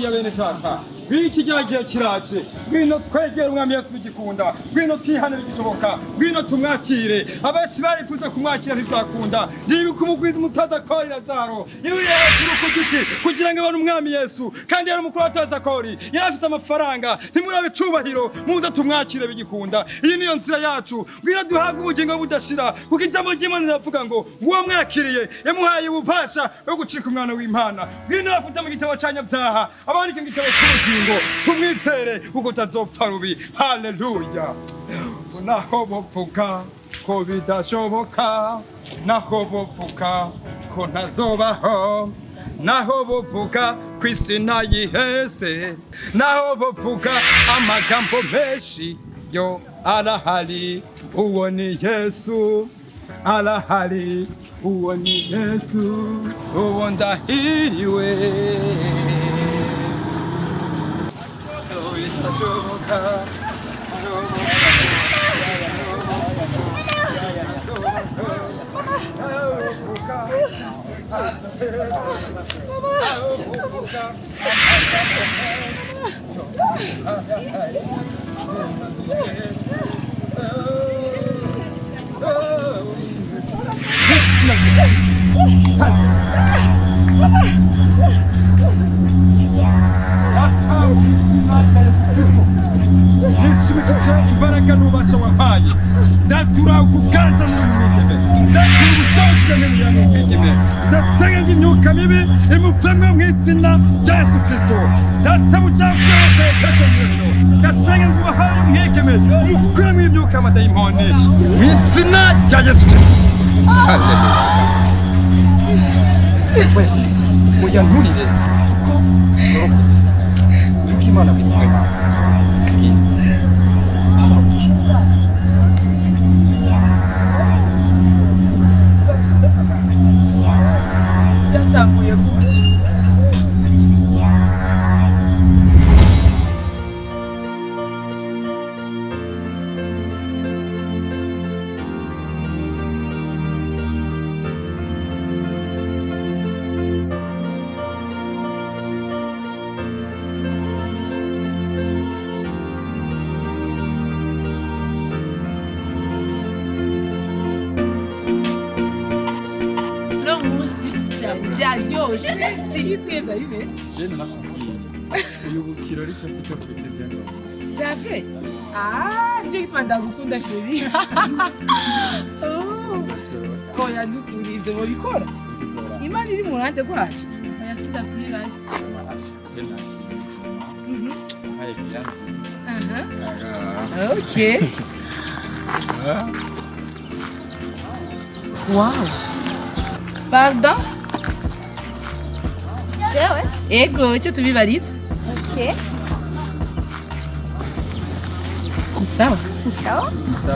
haleluya bene tata iki gihe kiraje ngwino twegera umwami Yesu bigikunda ngwino twihanire bigishoboka ngwino tumwakire abaci barifuza kumwakira ntizakunda yibuka umugwiza mutaza kori Lazaro yuri yashuru kugiki kugira ngo abantu umwami Yesu kandi yari umukuru ataza kori yarafise amafaranga ntimurabe cubahiro muza tumwakire bigikunda iyi niyo nzira yacu ngwino duhabwe ubugingo budashira kuko ijambo ry'Imana riravuga ngo uwo mwakiriye yamuhaye ububasha bwo gucika umwana w'Imana ngwino afuta mu gitabo cyanyabyaha abandike mu gitabo cy'ubugingo tumwitere uko tazopfa rubi haleluya naho bopfuka ko bidashoboka naho bopfuka ko ntazobaho naho bopfuka kwisi nayihese naho bopfuka amagambo menshi yo arahari uwo ni Yesu arahari uwo ni Yesu uwo ndahiriwe imbaraga n'ubasha wampaye ndatura ukuganza n'umwigeme ndatura ubucaca n'umwigeme ndasenga ngo imyuka mibi imuvemwe mu izina rya Yesu Kristo databucaka ndasenga ngo ubahaye umwigeme umukure mu imyuka y'amadayimoni mu izina rya Yesu Kristo haleluya muyanturire ko norokutse nuko Imana bimwema yatanguye gutya Yaryoshe siritswe byabibe Jene nakubwiye uyu bukirori cyo sicyo twese jenzo Jave je gitwa ndagukunda sheri ko yadukuri ibyo bobikora Imana iri mu ruhande rwacu oya sindafite ibanze okay wow pardon Jewe? Ego, icyo tubibariza. Okay. Sawa. Sawa?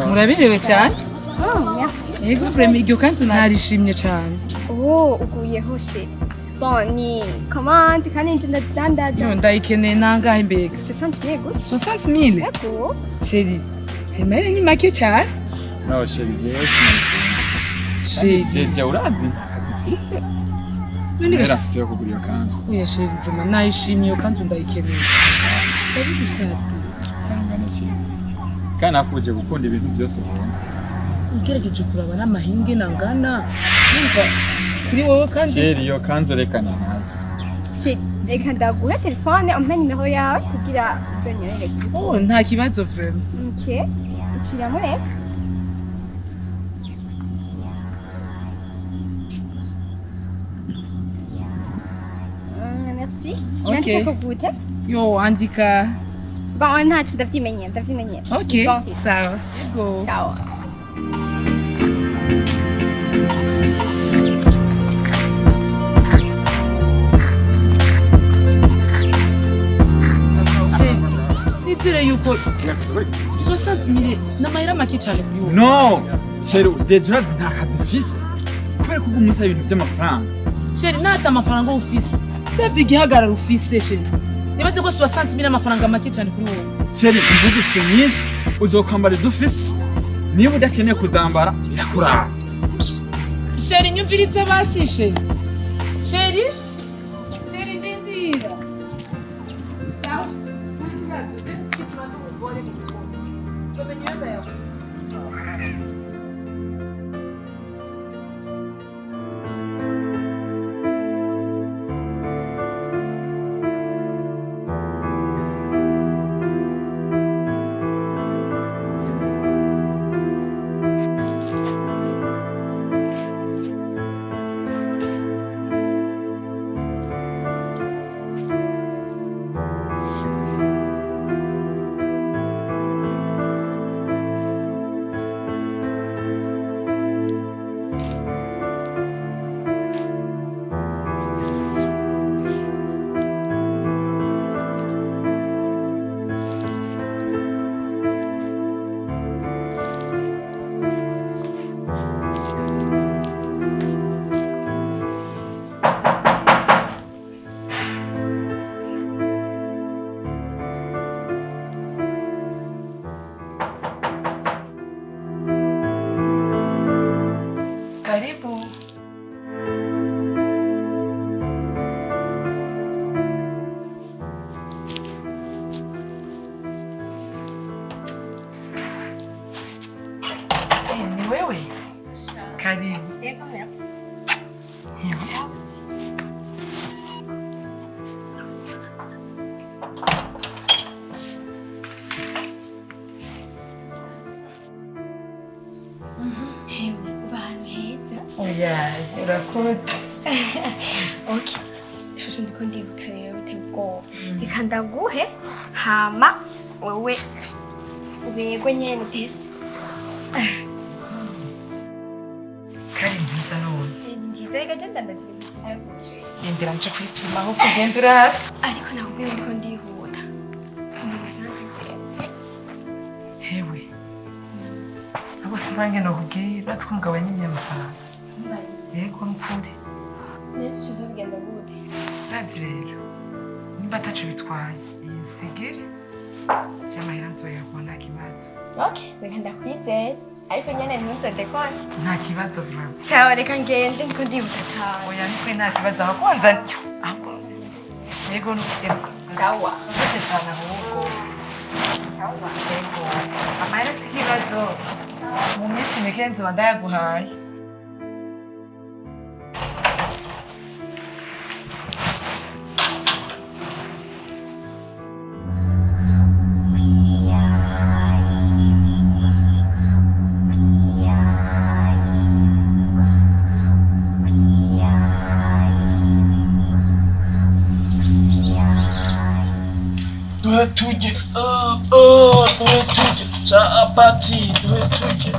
Muraberewe cyane? Oh, merci. Ego, vraiment iryo kanzu narishimye cyane. Oh, uguyeho shit. Bon, ni commande kandi nje ndazidandaza. Yo ndayikeneye nangahe mbega? 60,000 gusa. 60,000? Ego. Sheri, emere ni make cyane? No, sheri jewe. Sheri. Deje urazi azifise. None gasha afise yo kugura iyo kanzu. Oya sheri, vraiment nayishimye iyo kanzu ndayikeneye. Ndabigusabye. Kangana cyane. Kana nakuje gukunda ibintu byose ubona. Ugerageje kuraba n'amahinge nangana. Numva kuri wowe kandi sheri iyo kanzu rekana nawe. Sheri, reka ndaguha telefone umpe nimero yawe kugira uzonyerere. Oh, nta kibazo vraiment. Okay. Ishiramo rero. Merci. Okay. Yo, andika. Bon, ntacyo ndavyimenye. Okay. Bon. Sawa. Ego. Sawa. Nitire yuko 60,000 n'amahera make cyane kuri wowe. No! Sheri, deje urazi nta kazi mfise. Kubera ko umusaba ibintu by'amafaranga. Sheri, nata amafaranga ufise. Davye igihagarara ufise sheri. Nibaze ko 60,000 amafaranga make cyane kuri wowe. Sheri, imvugo ifite nyinshi, uzokwambara izo ufise. Niba udakeneye kuzambara, birakuraba. Sheri, nyumvirize basi sheri. Sheri? Sheri ndindira. Karibu. Ni wewe? Karibu. Yego, merci. Merci. Hewe, uba ahantu heza. Oya, urakoze. Okay. Ishusho ndiko ndibuka rero biteye ubwoba. Reka ndaguhe hama wewe ubegwe nyene utese. Kari nziza none. Nziza reka je ndandavyibuka. Yendera nje kwipima aho kugenda urasi. Ariko nakubwiye ko ndihuta. Hewe. Abo sibange no kugira twumugabo nyimye amafaranga. Yego nukuri. Nese cyo bigenda gute? Nazi rero. Nimba ataco bitwaye. Iyi sigiri. Cyamahera nzoyakubona kibazo. Okay, reka ndakwizera. Ariko nyene ntuzode kwani. Nta kibazo vuba. Sawa reka ngende ndiko ndihuta cyane. Oya nikwe nta kibazo abakonza ntyo. Yego nukuri. Sawa. Ufite cyane ahubwo. Sawa. Yego. Amahera sikibazo. Mu minsi mike nzoba ndayaguhaye. Tuje, tuje, chapati, tuje,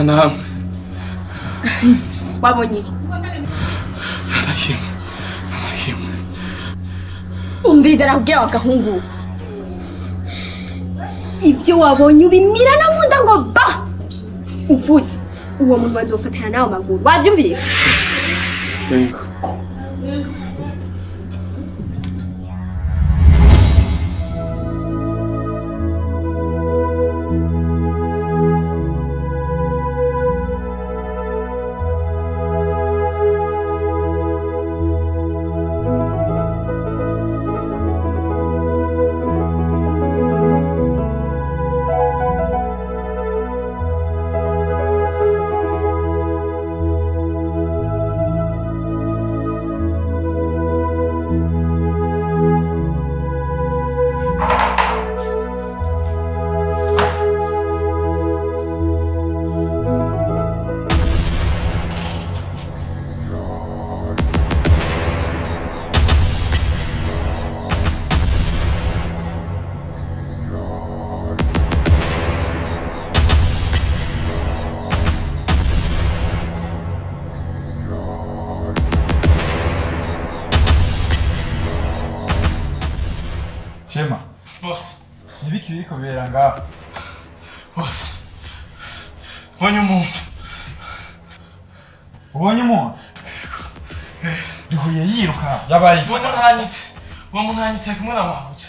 namwe. Wabonye iki? Ndakimwe. Umviriza nakubwira wagahungu. Ivyo wabonye ubimirana munda ngo ba! Upfuze. Uwo muntu bazofatana nawe amaguru. Wavyumviriza? Yego. Shema, Boss. nibiki biriko bibera ngaha? Boss. Bonye umuntu. Ubonye umuntu? Duhuye yiruka. Yabaye. Uwo muntu hanyitse kumwe na mabuja.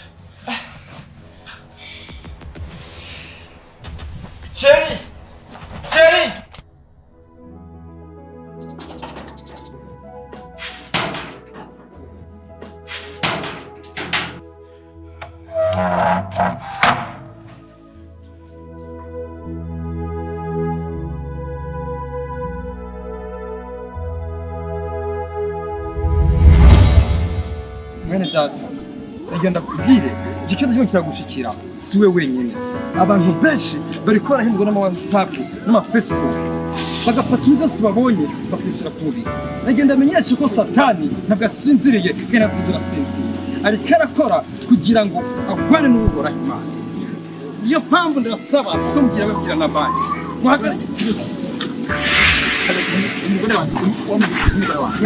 Sheri! Sheri! Mwene data, ndagenda kubwire iki kibazo kimwe kiragushikira siwe wenyine. Abantu benshi bari ko barahindurwa n'ama WhatsApp n'ama Facebook bagafata inzozi babonye bakwishyira ku mubiri. Ndagenda amenyesha ko Satani ntabwo asinziriye kandi azigira asinziriye, ariko arakora kugira ngo agwane n'uhoraho Imana. Niyo mpamvu ndasaba ko mugira babwira n'abandi muhagarare umugore wanjye umugore wanjye